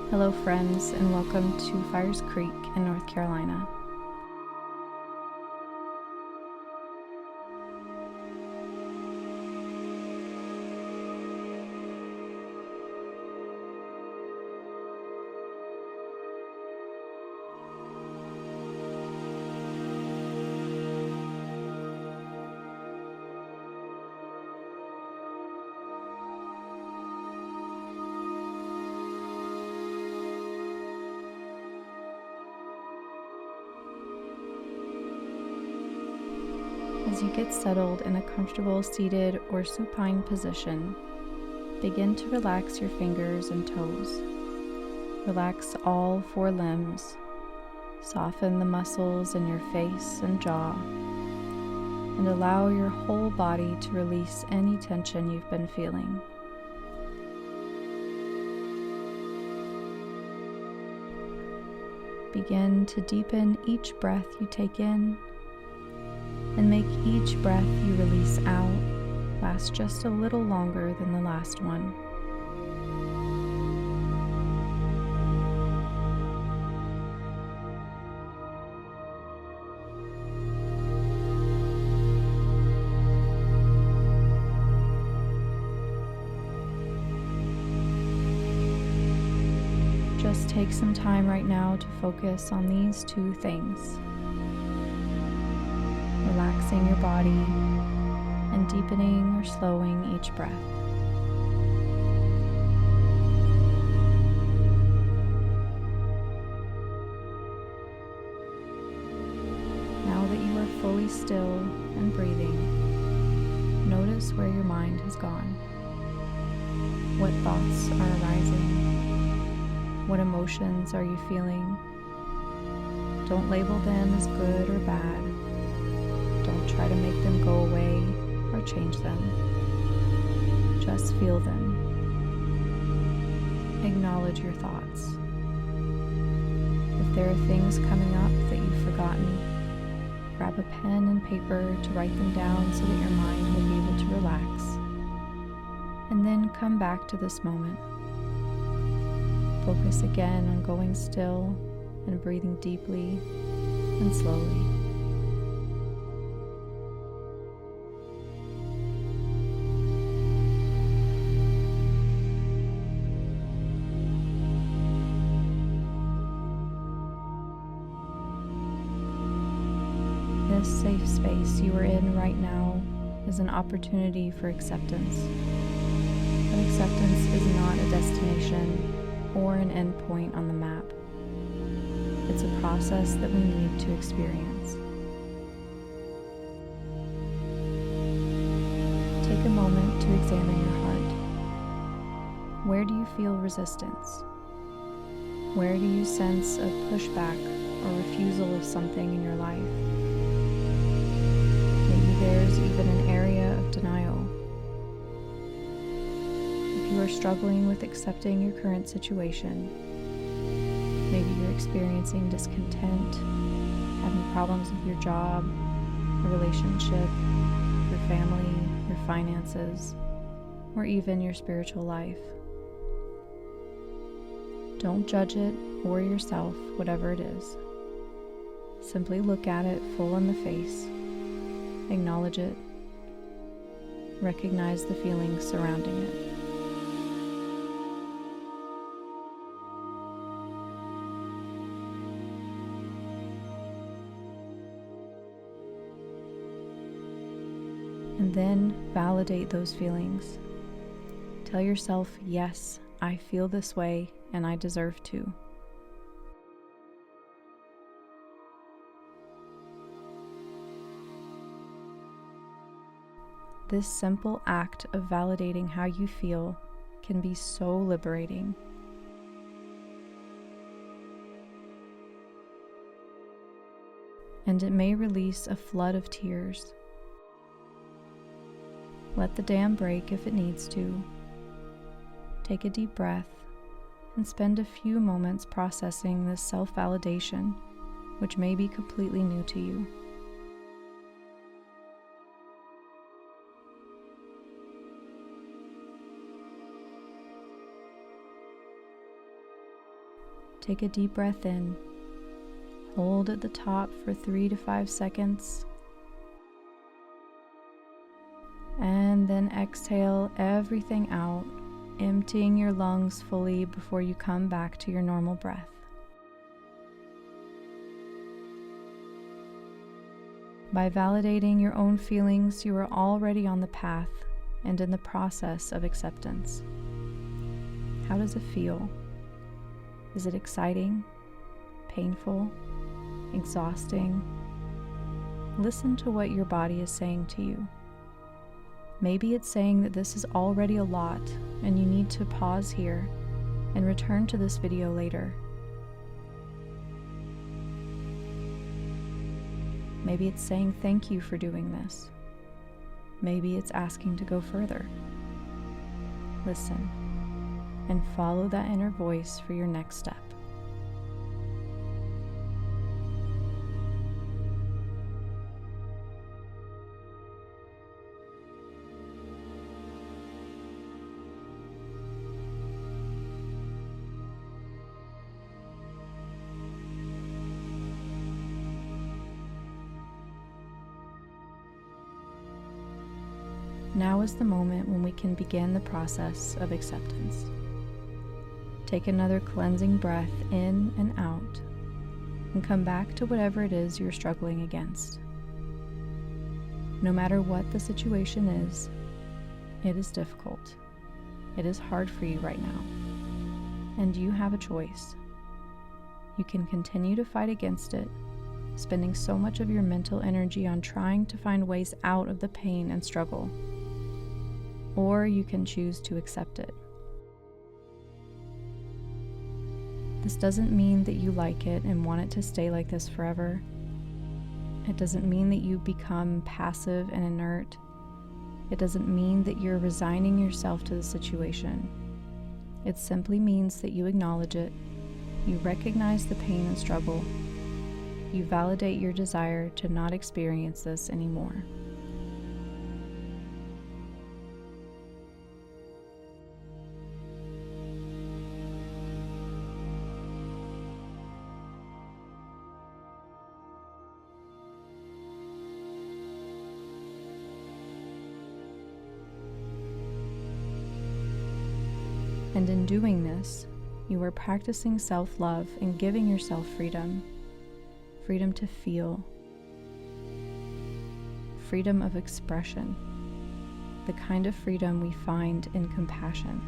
Hello friends, and welcome to Fires Creek in North Carolina. As you get settled in a comfortable seated or supine position, begin to relax your fingers and toes. Relax all 4 limbs. Soften the muscles in your face and jaw, and allow your whole body to release any tension you've been feeling. Begin to deepen each breath you take in, and make each breath you release out last just a little longer than the last one. Just take some time right now to focus on these 2 things: relaxing your body and deepening or slowing each breath. Now that you are fully still and breathing, notice where your mind has gone. What thoughts are arising? What emotions are you feeling? Don't label them as good or bad. Don't try to make them go away or change them. Just feel them. Acknowledge your thoughts. If there are things coming up that you've forgotten, grab a pen and paper to write them down so that your mind will be able to relax. And then come back to this moment. Focus again on going still and breathing deeply and slowly. This safe space you are in right now is an opportunity for acceptance. But acceptance is not a destination or an endpoint on the map. It's a process that we need to experience. Take a moment to examine your heart. Where do you feel resistance? Where do you sense a pushback or refusal of something in your life? Maybe there's even an area of denial. If you are struggling with accepting your current situation, maybe you're experiencing discontent, having problems with your job, a relationship, your family, your finances, or even your spiritual life. Don't judge it or yourself, whatever it is. Simply look at it full in the face, acknowledge it, recognize the feelings surrounding it. And then validate those feelings. Tell yourself, yes, I feel this way and I deserve to. This simple act of validating how you feel can be so liberating. And it may release a flood of tears. Let the dam break if it needs to. Take a deep breath and spend a few moments processing this self-validation, which may be completely new to you. Take a deep breath in. Hold at the top for 3 to 5 seconds. And then exhale everything out, emptying your lungs fully before you come back to your normal breath. By validating your own feelings, you are already on the path and in the process of acceptance. How does it feel? Is it exciting, painful, exhausting? Listen to what your body is saying to you. Maybe it's saying that this is already a lot and you need to pause here and return to this video later. Maybe it's saying thank you for doing this. Maybe it's asking to go further. Listen and follow that inner voice for your next step. Now is the moment when we can begin the process of acceptance. Take another cleansing breath in and out, and come back to whatever it is you're struggling against. No matter what the situation is, it is difficult. It is hard for you right now, and you have a choice. You can continue to fight against it, spending so much of your mental energy on trying to find ways out of the pain and struggle. Or you can choose to accept it. This doesn't mean that you like it and want it to stay like this forever. It doesn't mean that you become passive and inert. It doesn't mean that you're resigning yourself to the situation. It simply means that you acknowledge it, you recognize the pain and struggle, you validate your desire to not experience this anymore. And in doing this, you are practicing self-love and giving yourself freedom. Freedom to feel. Freedom of expression. The kind of freedom we find in compassion.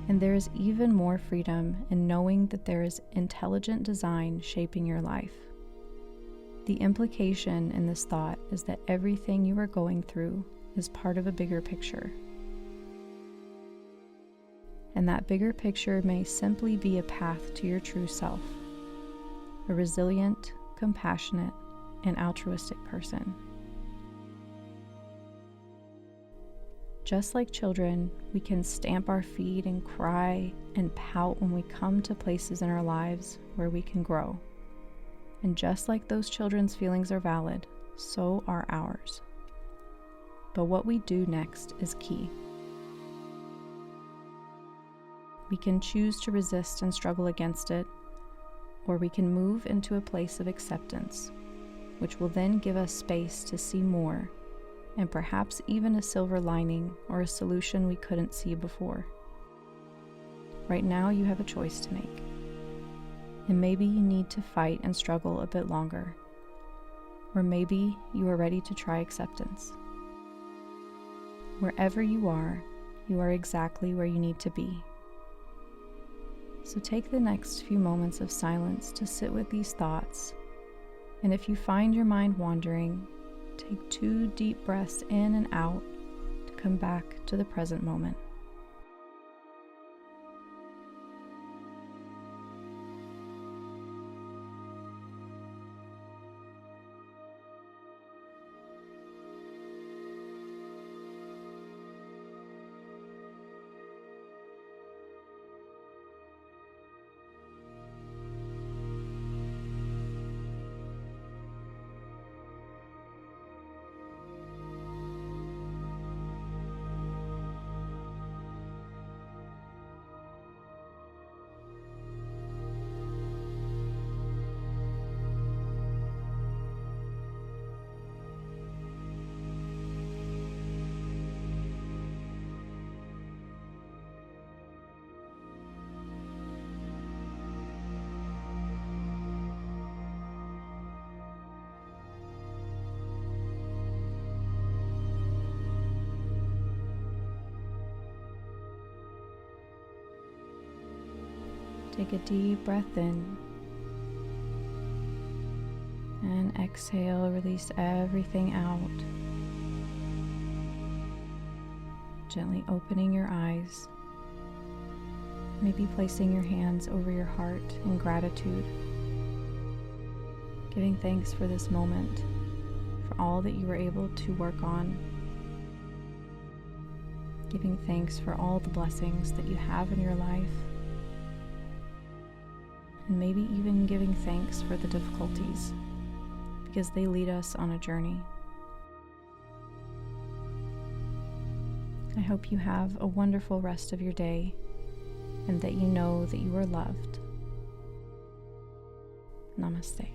And there is even more freedom in knowing that there is intelligent design shaping your life. The implication in this thought is that everything you are going through is part of a bigger picture. And that bigger picture may simply be a path to your true self, a resilient, compassionate, and altruistic person. Just like children, we can stamp our feet and cry and pout when we come to places in our lives where we can grow. And just like those children's feelings are valid, so are ours. But what we do next is key. We can choose to resist and struggle against it, or we can move into a place of acceptance, which will then give us space to see more, and perhaps even a silver lining or a solution we couldn't see before. Right now, you have a choice to make, and maybe you need to fight and struggle a bit longer, or maybe you are ready to try acceptance. Wherever you are exactly where you need to be. So take the next few moments of silence to sit with these thoughts, and if you find your mind wandering, take 2 deep breaths in and out to come back to the present moment. Take a deep breath in. And exhale, release everything out. Gently opening your eyes. Maybe placing your hands over your heart in gratitude. Giving thanks for this moment, for all that you were able to work on. Giving thanks for all the blessings that you have in your life. And maybe even giving thanks for the difficulties, because they lead us on a journey. I hope you have a wonderful rest of your day and that you know that you are loved. Namaste.